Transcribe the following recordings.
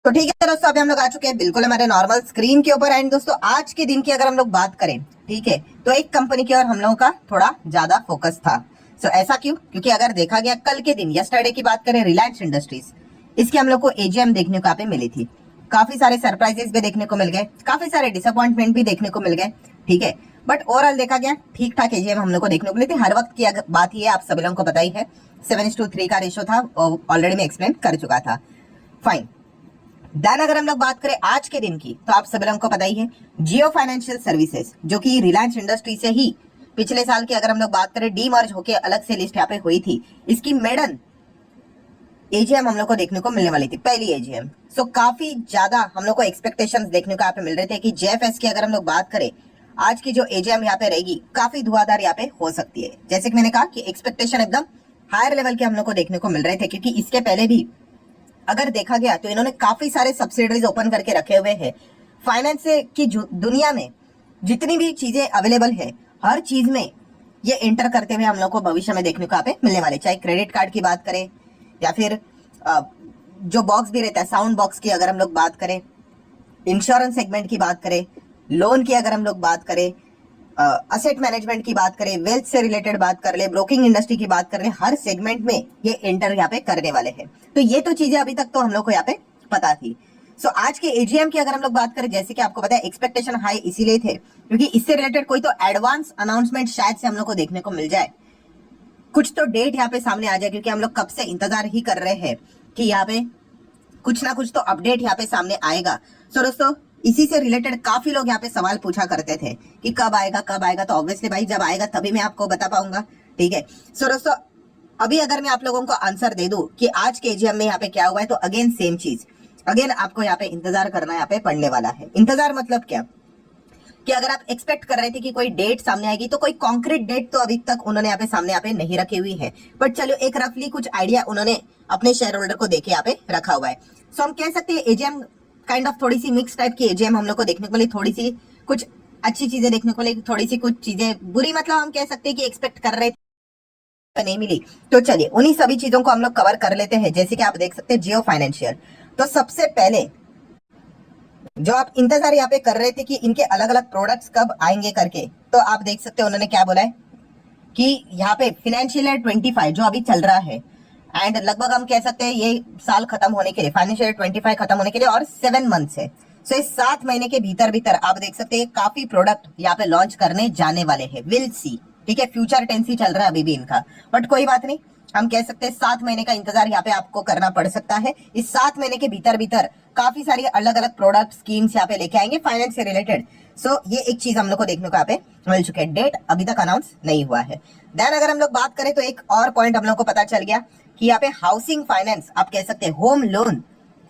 तो ठीक है दोस्तों, अभी हम लोग आ चुके हैं बिल्कुल हमारे नॉर्मल स्क्रीन के ऊपर। एंड दोस्तों आज के दिन की अगर हम लोग बात करें, ठीक है, तो एक कंपनी की और हम लोगों का थोड़ा ज्यादा फोकस था। सो ऐसा क्यों? क्योंकि अगर देखा गया कल के दिन यस्टरडे की बात करें, रिलायंस इंडस्ट्रीज, इसकी हम लोग को एजीएम देखने को यहाँ पे मिली थी। काफी सारे सरप्राइजेस भी देखने को मिल गए, काफी सारे डिसअपॉइंटमेंट भी देखने को मिल गए, ठीक है। बट ओवरऑल देखा गया ठीक ठाक एजीएम हम लोग को देखने को मिली थी। हर वक्त की बात ये आप सभी लोगों को पता ही है, 7:3 का रेशो था, ऑलरेडी मैं एक्सप्लेन कर चुका था। फाइन। देन अगर हम लोग बात करें आज के दिन की, तो आप सभी लोगों को पता ही है, जियो फाइनेंशियल सर्विसेज जो कि रिलायंस इंडस्ट्री से ही पिछले साल की अगर हम लोग बात करें डीमर्ज होके अलग से लिस्ट यहाँ पे हुई थी, इसकी मेडन एजीएम हम लोग को देखने को मिलने वाली थी, पहली एजीएम। सो काफी ज्यादा हम लोग को एक्सपेक्टेशंस देखने को यहाँ पे मिल रहे थे कि जेएफएस की अगर हम लोग बात करें, आज की जो एजीएम यहाँ पे रहेगी काफी धुआंधार यहाँ पे हो सकती है। जैसे कि मैंने कहा कि एक्सपेक्टेशन एकदम हायर लेवल के हम लोग को देखने को मिल रहे थे, क्योंकि इसके पहले भी अगर देखा गया तो इन्होंने काफी सारे सब्सिडरीज ओपन करके रखे हुए हैं। फाइनेंस की दुनिया में जितनी भी चीजें अवेलेबल है, हर चीज में ये एंटर करते हुए हम लोग को भविष्य में देखने को यहाँ पे मिलने वाले, चाहे क्रेडिट कार्ड की बात करें या फिर जो बॉक्स भी रहता है साउंड बॉक्स की अगर हम लोग बात करें, इंश्योरेंस सेगमेंट की बात करें, लोन की अगर हम लोग बात करें, असेट मैनेजमेंट की बात करें, वेल्थ से रिलेटेड बात कर ले, ब्रोकिंग इंडस्ट्री की बात कर ले, हर सेगमेंट में ये एंटर यहाँ पे करने वाले हैं। तो ये तो चीजें अभी तक तो हम लोग को यहाँ पे पता थी। सो आज के एजीएम की अगर हम लोग बात करें, जैसे कि आपको पता है एक्सपेक्टेशन हाई इसीलिए थे क्योंकि इससे रिलेटेड कोई तो एडवांस अनाउंसमेंट शायद से हम लोग को देखने को मिल जाए, कुछ तो डेट यहाँ पे सामने आ जाए, क्योंकि हम लोग कब से इंतजार ही कर रहे हैं कि यहाँ पे कुछ ना कुछ तो अपडेट यहाँ पे सामने आएगा। सो दोस्तों इसी से रिलेटेड काफी लोग यहाँ पे सवाल पूछा करते थे कि कब आएगा कब आएगा, तो ऑब्वियसली भाई जब आएगा तभी मैं आपको बता पाऊंगा, ठीक है। सो दोस्तों अभी अगर मैं आप लोगों को आंसर दे दूं कि आज के एजीएम में यहाँ पे क्या हुआ है, तो अगेन सेम चीज, अगेन आपको यहाँ पे इंतजार करना यहाँ पे पड़ने वाला है। इंतजार मतलब क्या कि अगर आप एक्सपेक्ट कर रहे थे कि कोई डेट सामने आएगी, तो कोई कॉन्क्रीट डेट तो अभी तक उन्होंने यहाँ पे सामने यहाँ पे नहीं रखी हुई है, बट चलो एक रफली कुछ आइडिया उन्होंने अपने शेयर होल्डर को देके यहाँ पे रखा हुआ है। सो हम कह सकते हैं एजीएम काइंड ऑफ थोड़ी सी मिक्स टाइप की एजीएम हम लोग को देखने को मिली, थोड़ी सी कुछ अच्छी चीजें देखने को मिली, थोड़ी सी कुछ चीजें बुरी, मतलब हम कह सकते हैं कि एक्सपेक्ट कर रहे थे नहीं मिली। तो चलिए उन्हीं सभी चीजों को हम लोग कवर कर लेते हैं। जैसे कि आप देख सकते हैं जियो फाइनेंशियल, तो सबसे पहले जो आप इंतजार यहाँ पे कर रहे थे कि इनके अलग अलग प्रोडक्ट्स कब आएंगे करके, तो आप देख सकते हैं उन्होंने क्या बोला है कि यहाँ पे फाइनेंशियल ईयर 25 जो अभी चल रहा है, एंड लगभग हम कह सकते हैं ये साल खत्म होने के लिए, फाइनेंशियल ईयर 25 खत्म होने के लिए और 7 मंथ्स है। सो इस 7 महीने के भीतर भीतर आप देख सकते हैं काफी प्रोडक्ट यहाँ पे लॉन्च करने जाने वाले हैं। विल सी, ठीक है, फ्यूचर टेंस ही चल रहा है अभी भी इनका, बट कोई बात नहीं, हम कह सकते हैं 7 महीने का इंतजार यहाँ पे आपको करना पड़ सकता है। इस 7 महीने के भीतर भीतर काफी सारी अलग अलग प्रोडक्ट स्कीम्स यहाँ पे लेके आएंगे फाइनेंस से रिलेटेड। सो ये एक चीज हम लोग को देखने को यहाँ पे मिल चुकी है, डेट अभी तक अनाउंस नहीं हुआ है। देन अगर हम लोग बात करें तो एक और पॉइंट हम लोग को पता चल गया कि यहाँ पे हाउसिंग फाइनेंस, आप कह सकते हैं होम लोन,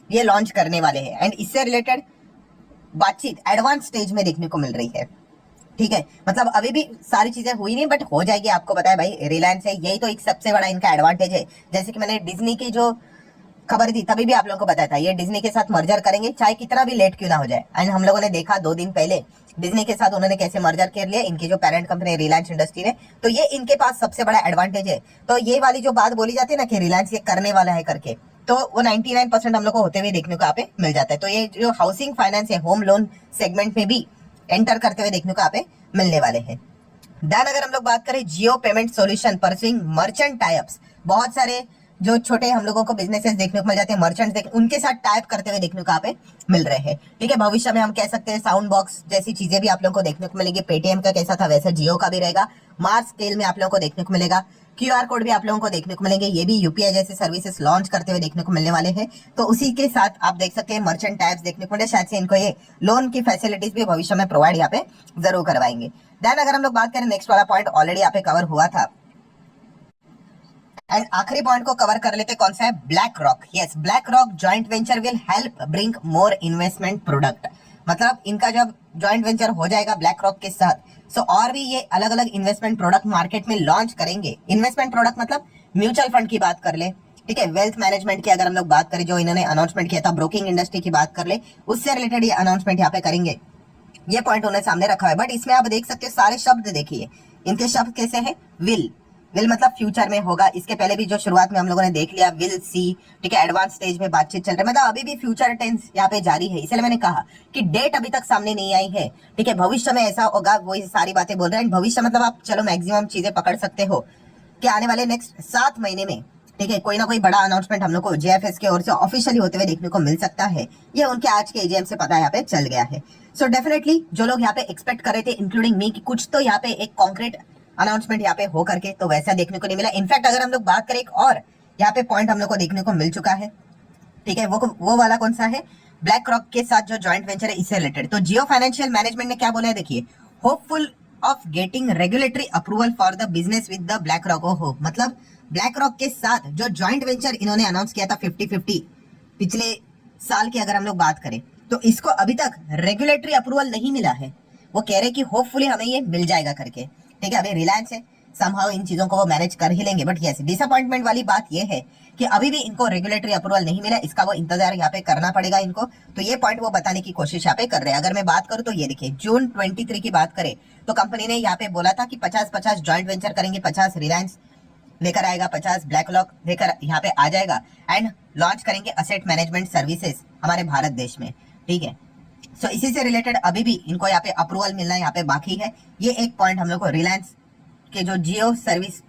ये लॉन्च करने वाले हैं, एंड इससे रिलेटेड बातचीत एडवांस स्टेज में देखने को मिल रही है, ठीक है। मतलब अभी भी सारी चीजें हुई नहीं, बट हो जाएगी। आपको पता है भाई रिलायंस है, यही तो एक सबसे बड़ा इनका एडवांटेज है। जैसे कि मैंने डिज्नी की जो खबर दी तभी भी आप लोगों को बताया था, ये डिज्नी के साथ मर्जर करेंगे चाहे कितना भी लेट क्यों ना हो जाए, एंड हम लोगों ने देखा 2 दिन पहले डिज्नी के साथ उन्होंने कैसे मर्जर कर लिया, इनकी जो पेरेंट कंपनी रिलायंस इंडस्ट्री ने, तो ये इनके पास सबसे बड़ा एडवांटेज है। तो ये वाली जो बात बोली जाती है ना कि रिलायंस ये करने वाला है करके, तो वो 99% हम लोग को होते हुए देखने को यहाँ पे मिल जाता है। तो ये जो हाउसिंग फाइनेंस है, होम लोन सेगमेंट में भी एंटर करते हुए देखने को यहाँ पे मिलने वाले हैं। देन अगर हम लोग बात करें Jio payment solution pursuing merchant types, बहुत सारे जो छोटे हम लोगों को बिजनेसेस देखने को मिल जाते हैं, मर्चेंट्स उनके साथ टाइप करते हुए देखने को यहाँ पे मिल रहे हैं, ठीक है। भविष्य में हम कह सकते हैं साउंड बॉक्स जैसी चीजें भी आप लोगों को देखने को मिलेगी। पेटीएम का कैसा था वैसे जियो का भी रहेगा, मार्स स्केल में आप लोगों को देखने को मिलेगा। क्यूआर कोड भी आप लोगों को देखने को मिलेंगे, ये भी यूपीआई जैसे सर्विसेज लॉन्च करते हुए देखने को मिलने वाले हैं। तो उसी के साथ आप देख सकते हैं मर्चेंट टाइप्स देखने को मिले, शायद से इनको ये लोन की फैसिलिटीज भी भविष्य में प्रोवाइड यहाँ पे जरूर करवाएंगे। देन अगर हम लोग बात करें नेक्स्ट वाला पॉइंट ऑलरेडी यहाँ पे कवर हुआ था, एंड आखिरी पॉइंट को कवर कर लेते, कौन सा है, black rock. Yes, black rock joint venture will help bring more investment product. मतलब इनका जब जॉइंट वेंचर हो जाएगा ब्लैक रॉक के साथ, सो और भी ये अलग अलग इन्वेस्टमेंट प्रोडक्ट मार्केट में लॉन्च करेंगे। इन्वेस्टमेंट प्रोडक्ट मतलब म्यूचुअल फंड की बात कर ले, ठीक है, वेल्थ मैनेजमेंट की अगर हम लोग बात करें जो इन्होंने अनाउंसमेंट किया था, ब्रोकिंग इंडस्ट्री की बात कर ले, उससे रिलेटेड ये अनाउंसमेंट यहाँ पे करेंगे। ये पॉइंट उन्होंने सामने रखा है, बट इसमें आप देख सकते हो सारे शब्द देखिए, इनके शब्द कैसे हैं, विल, विल मतलब फ्यूचर में होगा, इसके पहले भी जो शुरुआत में हम लोगों ने देख लिया विल सी, ठीक है, एडवांस स्टेज में बातचीत चल रही है, मतलब अभी भी फ्यूचर टेंस यहाँ पे जारी है। इसलिए मैंने कहा कि डेट अभी तक सामने नहीं आई है, ठीक है, भविष्य में ऐसा होगा, वही सारी बातें बोल रहे हैं। भविष्य मतलब आप चलो मैक्सिमम चीजें पकड़ सकते हो कि आने वाले नेक्स्ट 7 महीने में, ठीक है, कोई ना कोई बड़ा अनाउंसमेंट हम लोग को जेएफएस की ओर से ऑफिशियली होते हुए देखने को मिल सकता है। ये उनके आज के एजीएम से पता यहाँ पे चल गया है। सो डेफिनेटली जो लोग यहाँ पे एक्सपेक्ट कर रहे थे इंक्लूडिंग मी कि कुछ तो यहाँ पे एक कॉन्क्रीट अनाउंसमेंट यहाँ पे हो करके, तो वैसा देखने को नहीं मिला। इनफैक्ट अगर हम लोग बात करें, एक और यहाँ पे पॉइंट हम लोग को देखने को मिल चुका है, ठीक है, वो वाला कौन सा है, ब्लैक रॉक के साथ जो ज्वाइंट वेंचर है इससे रिलेटेड। तो जियो फाइनेंशियल मैनेजमेंट ने क्या बोला है, देखिए, hopeful of getting regulatory approval for the business with the black rock. ओहो, मतलब ब्लैक रॉक के साथ जो ज्वाइंट वेंचर इन्होंने अनाउंस किया था 50-50 पिछले साल की अगर हम लोग बात करें, तो इसको अभी तक रेगुलेटरी अप्रूवल नहीं मिला है। वो कह रहे कि होपफुली हमें ये मिल जाएगा करके, ठीक है। अभी रिलायंस है, समहाउ इन चीजों को वो मैनेज कर ही लेंगे, बट यस डिसअपॉइंटमेंट वाली बात ये है कि अभी भी इनको रेगुलेटरी अप्रूवल नहीं मिला, इसका वो इंतजार यहाँ पे करना पड़ेगा इनको। तो ये पॉइंट वो बताने की कोशिश यहाँ पे कर रहे हैं। अगर मैं बात करूं तो ये देखिए, जून 23 की बात करें तो कंपनी ने यहाँ पे बोला था कि 50-50 ज्वाइंट वेंचर करेंगे, 50 रिलायंस लेकर आएगा, 50 ब्लैक रॉक लेकर यहाँ पे आ जाएगा, एंड लॉन्च करेंगे असेट मैनेजमेंट सर्विसेज हमारे भारत देश में, ठीक है। सो इसी से रिलेटेड अभी भी इनको यहाँ पे अप्रूवल मिलना यहाँ पे बाकी है। ये एक पॉइंट हम लोग को रिलायंस के जो जियो सर्विस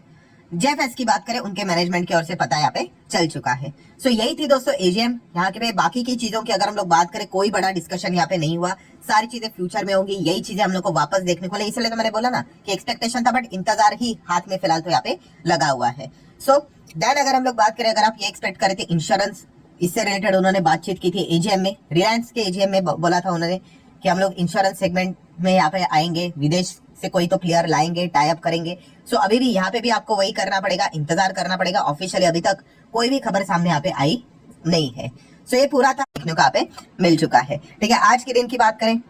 जेएफएस की बात करें उनके मैनेजमेंट की ओर से पता यहाँ पे चल चुका है। सो यही थी दोस्तों एजीएम। यहाँ के बाकी की चीजों की अगर हम लोग बात करें, कोई बड़ा डिस्कशन यहाँ पे नहीं हुआ, सारी चीजें फ्यूचर में होंगी, यही चीजें हम लोग को वापस देखने को मिले। इसलिए तो मैंने बोला ना कि एक्सपेक्टेशन था, बट इंतजार ही हाथ में फिलहाल तो यहाँ पे लगा हुआ है। सो देन अगर हम लोग बात करें, अगर आप ये एक्सपेक्ट करे थे इंश्योरेंस, इससे रिलेटेड उन्होंने बातचीत की थी एजीएम में, रिलायंस के एजीएम में बोला था उन्होंने कि हम लोग इंश्योरेंस सेगमेंट में यहाँ पे आएंगे, विदेश से कोई तो प्लेयर लाएंगे, टाई अप करेंगे। सो अभी भी यहाँ पे भी आपको वही करना पड़ेगा, इंतजार करना पड़ेगा। ऑफिशियली अभी तक कोई भी खबर सामने यहाँ पे आई नहीं है। सो ये पूरा था देखने को यहाँ पे मिल चुका है, ठीक है। आज के दिन की बात करें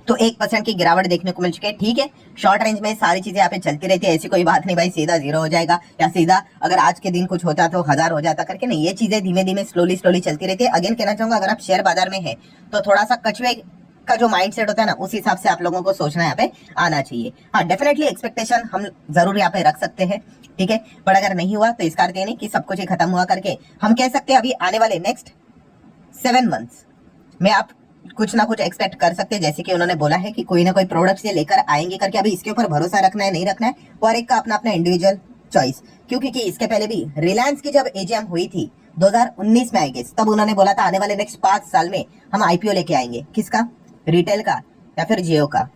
तो 1% की गिरावट देखने को मिल चुकी है, ठीक है। शॉर्ट रेंज में सारी चीजें यहाँ पे चलती रहती है, ऐसी कोई बात नहीं भाई सीधा 0 हो जाएगा या सीधा अगर आज के दिन कुछ होता तो 1000 हो जाता करके, नहीं। ये चीजें धीमे धीमे स्लोली चलती रहती है। अगेन कहना चाहूंगा, अगर आप शेयर बाजार में है तो थोड़ा सा कछुए का जो माइंडसेट होता है ना, उस हिसाब से आप लोगों को सोचना यहाँ पे आना चाहिए। हाँ, डेफिनेटली एक्सपेक्टेशन हम जरूर यहाँ पे रख सकते हैं, ठीक है, बट अगर नहीं हुआ तो इसका अर्थ ये नहीं कि सब कुछ ही खत्म हुआ करके। हम कह सकते हैं अभी आने वाले नेक्स्ट 7 मंथ्स में आप कुछ ना कुछ एक्सपेक्ट कर सकते हैं। जैसे कि उन्होंने बोला है कि कोई ना कोई प्रोडक्ट्स ये लेकर आएंगे करके, अभी इसके ऊपर भरोसा रखना है नहीं रखना है वो हर एक का अपना अपना इंडिविजुअल चॉइस। क्योंकि इसके पहले भी रिलायंस की जब एजीएम हुई थी 2019 में आएगी, तब उन्होंने बोला था आने वाले नेक्स्ट 5 साल में हम आईपीओ लेके आएंगे। किसका? रिटेल का या फिर जियो का।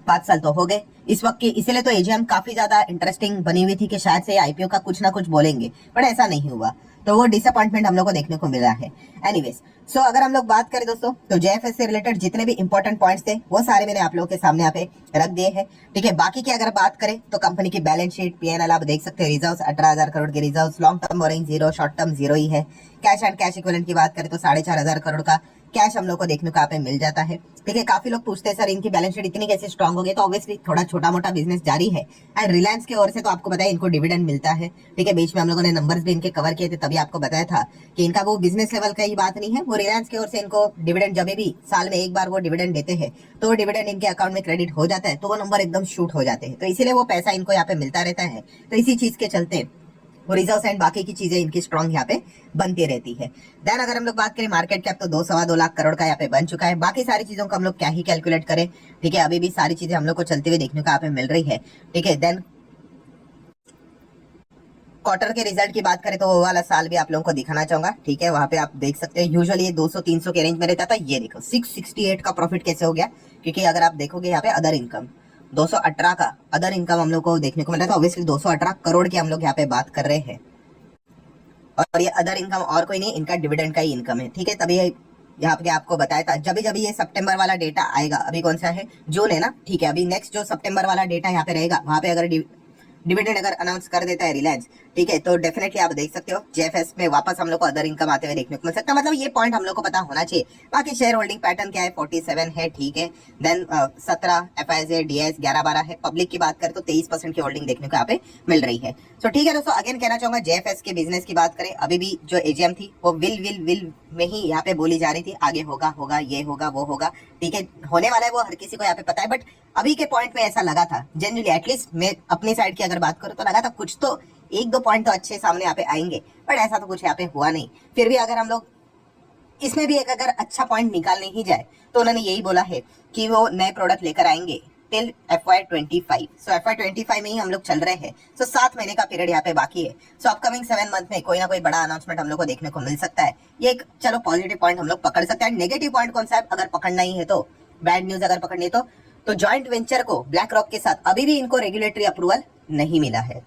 5 साल तो हो गए इस वक्त की, इसीलिए तो एजीएम काफी ज्यादा इंटरेस्टिंग बनी हुई थी कि शायद से आईपीओ का कुछ ना कुछ बोलेंगे, पर ऐसा नहीं हुआ। तो वो डिसअपॉइंटमेंट हम लोग को देखने को मिला है। एनीवेज, सो अगर हम लोग बात करें दोस्तों, तो जेएफएस से रिलेटेड जितने भी इंपॉर्टेंट पॉइंट्स थे वो सारे मैंने आप लोगों के सामने यहाँ पे रख दिए हैं, ठीक है। बाकी की अगर बात करें तो कंपनी की बैलेंस शीट, पीएनएल आप देख सकते हैं। रिजर्व्स 18,000 करोड़ के reserves, long term borrowing 0, short term 0 ही है। कैश एंड कैश इक्विवेलेंट की बात करें तो 4,500 करोड़ का कैश हम लोग को देखने को यहाँ पे मिल जाता है, ठीक है। काफी लोग पूछते हैं सर इनकी बैलेंस शीट इतनी कैसे स्ट्रांग हो गई, तो ऑब्वियसली थोड़ा छोटा मोटा बिजनेस जारी है। एंड रिलायंस की ओर से तो आपको बताया इनको डिविडेंड मिलता है, ठीक है। बीच में हम लोगों ने नंबर्स भी इनके कवर किए थे, तभी आपको बताया था कि इनका वो बिजनेस लेवल का ही बात नहीं है, वो रिलायंस की ओर से इनको डिविडेंड जब भी साल में एक बार वो डिविडेंड देते हैं तो वो डिविडेंड इनके अकाउंट में क्रेडिट हो जाता है, तो वो नंबर एकदम शूट हो जाते हैं। तो इसीलिए वो पैसा इनको यहाँ पे मिलता रहता है। तो इसी चीज के चलते वो रिजर्व्स एंड बाकी की चीजें इनकी स्ट्रॉन्ग यहाँ पे बनती रहती है। देन अगर हम लोग बात करें मार्केट कैप, तो 2-2.25 लाख करोड़ का यहाँ पे बन चुका है। बाकी सारी चीजों को हम लोग क्या ही कैलकुलेट करें, ठीक है। अभी भी सारी चीजें हम लोग को चलते हुए देखने को यहाँ पे मिल रही है, ठीक है। देन क्वार्टर के रिजल्ट की बात करें तो वो वाला साल भी आप लोगों को दिखाना चाहूंगा, ठीक है। वहां पे आप देख सकते हैं यूजुअली ये 200-300 के रेंज में रहता था, ये देखो 668 का प्रॉफिट कैसे हो गया। क्योंकि अगर आप देखोगे यहाँ पे अदर इनकम 218 का अदर इनकम हम लोग को देखने को मिला था। ऑब्वियसली 218 करोड़ की हम लोग यहाँ पे बात कर रहे हैं, और ये अदर इनकम और कोई नहीं, इनका डिविडेंड का ही इनकम है, ठीक है। तभी यहाँ पे आपको बताया था जब ये सितंबर वाला डेटा आएगा, अभी कौन सा है, जून है ना, ठीक है। अभी नेक्स्ट जो सितंबर वाला डेटा यहाँ पे रहेगा, वहां पे अगर डिविडेंड अगर अनाउंस कर देता है रिलायंस, ठीक है, तो डेफिनेटली आप देख सकते हो जेएफएस में वापस हम लोग को अदर इनकम आते हुए देखने को मिल सकता है। मतलब ये पॉइंट हम लोग को पता होना चाहिए। बाकी शेयर होल्डिंग पैटर्न क्या है, 47 है, ठीक है। देन 17 एफआईआई डीएस 11-12 है। पब्लिक की बात करें तो 23% की होल्डिंग देखने को यहाँ पे मिल रही है। सो ठीक है दोस्तों, अगेन कहना चाहूंगा जेएफएस के बिजनेस की बात करें, अभी भी जो एजीएम थी वो विल में ही यहाँ पे बोली जा रही थी। आगे होगा ये होगा वो होगा, ठीक है, होने वाला है वो हर किसी को यहाँ पे पता है। बट अभी के पॉइंट में ऐसा लगा था जनरली, एटलीस्ट मैं अपनी साइड की अगर बात करूं तो लगा था कुछ तो एक दो पॉइंट तो अच्छे सामने यहाँ पे आएंगे, बट ऐसा तो कुछ यहाँ पे हुआ नहीं। फिर भी अगर हम लोग इसमें भी एक अगर अच्छा पॉइंट निकालने ही जाए तो उन्होंने यही बोला है कि वो नए प्रोडक्ट लेकर आएंगे टिल FY25। सो FY25 में ही हम लोग चल रहे हैं। सो 7 महीने का पीरियड यहाँ पे बाकी है। सो अपकमिंग 7 मंथ में कोई ना कोई बड़ा अनाउंसमेंट हम लोग को देखने को मिल सकता है। ये एक चलो पॉजिटिव पॉइंट हम लोग पकड़ सकते हैं। नेगेटिव पॉइंट कौन सा है अगर पकड़ना ही है तो, बैड न्यूज अगर पकड़नी है तो जॉइंट वेंचर को ब्लैक रॉक के साथ अभी भी इनको रेगुलेटरी अप्रूवल नहीं मिला है।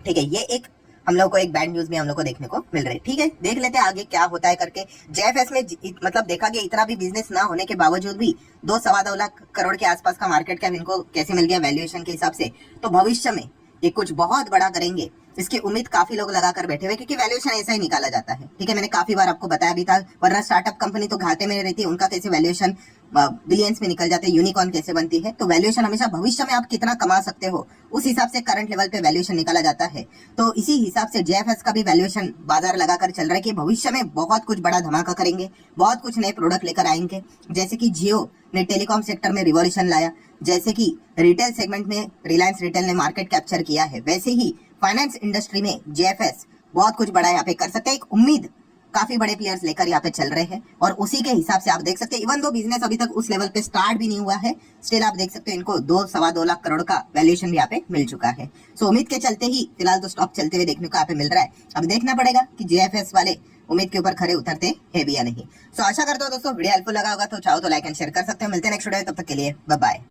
ठीक है, ये एक हम लोग को एक बैड न्यूज भी हम लोग को देखने को मिल रही है। ठीक है, देख लेते हैं आगे क्या होता है करके। जेएफएस में मतलब देखा गया इतना भी बिजनेस ना होने के बावजूद भी 2-2.25 लाख करोड़ के आसपास का मार्केट कैप इनको कैसे मिल गया वैल्यूएशन के हिसाब से। तो भविष्य में ये कुछ बहुत बड़ा करेंगे, इसकी उम्मीद काफी लोग लगाकर बैठे हुए, क्योंकि वैल्यूएशन ऐसा ही निकाला जाता है। ठीक है, मैंने काफी बार आपको बताया भी था, वरना स्टार्टअप कंपनी तो घाटे में रहती है, उनका कैसे वैल्यूएशन बिलियंस में निकल जाते हैं, यूनिकॉर्न कैसे बनती है। तो वैल्यूएशन हमेशा भविष्य में आप कितना कमा सकते हो उस हिसाब से करंट लेवल पे वैल्यूएशन निकाला जाता है। तो इसी हिसाब से जेएफएस का भी वैल्यूएशन बाजार लगाकर चल रहा है कि भविष्य में बहुत कुछ बड़ा धमाका करेंगे, बहुत कुछ नए प्रोडक्ट लेकर आएंगे। जैसे कि जियो ने टेलीकॉम सेक्टर में रिवॉल्यूशन लाया, जैसे कि रिटेल सेगमेंट में रिलायंस रिटेल ने मार्केट कैप्चर किया है, वैसे ही फाइनेंस इंडस्ट्री में जेएफएस बहुत कुछ बड़ा यहाँ पे कर सकते हैं। एक उम्मीद काफी बड़े प्लेयर्स लेकर यहाँ पे चल रहे हैं, और उसी के हिसाब से आप देख सकते हैं इवन दो बिजनेस अभी तक उस लेवल पे स्टार्ट भी नहीं हुआ है, स्टिल आप देख सकते हैं इनको 2-2.25 लाख करोड़ का वैल्यूएशन भी यहाँ पे मिल चुका है। सो उम्मीद के चलते ही फिलहाल तो स्टॉक चलते हुए देखने को यहाँ पे मिल रहा है। अब देखना पड़ेगा कि जेएफएस वाले उम्मीद के ऊपर खरे उतरते हैं भी या नहीं। सो आशा करता हूँ दोस्तों वीडियो हेल्पफुल लगा होगा, तो चाहो तो लाइक एंड शेयर कर सकते हो। मिलते हैं नेक्स्ट वीडियो, तब तक के लिए बाय बाय।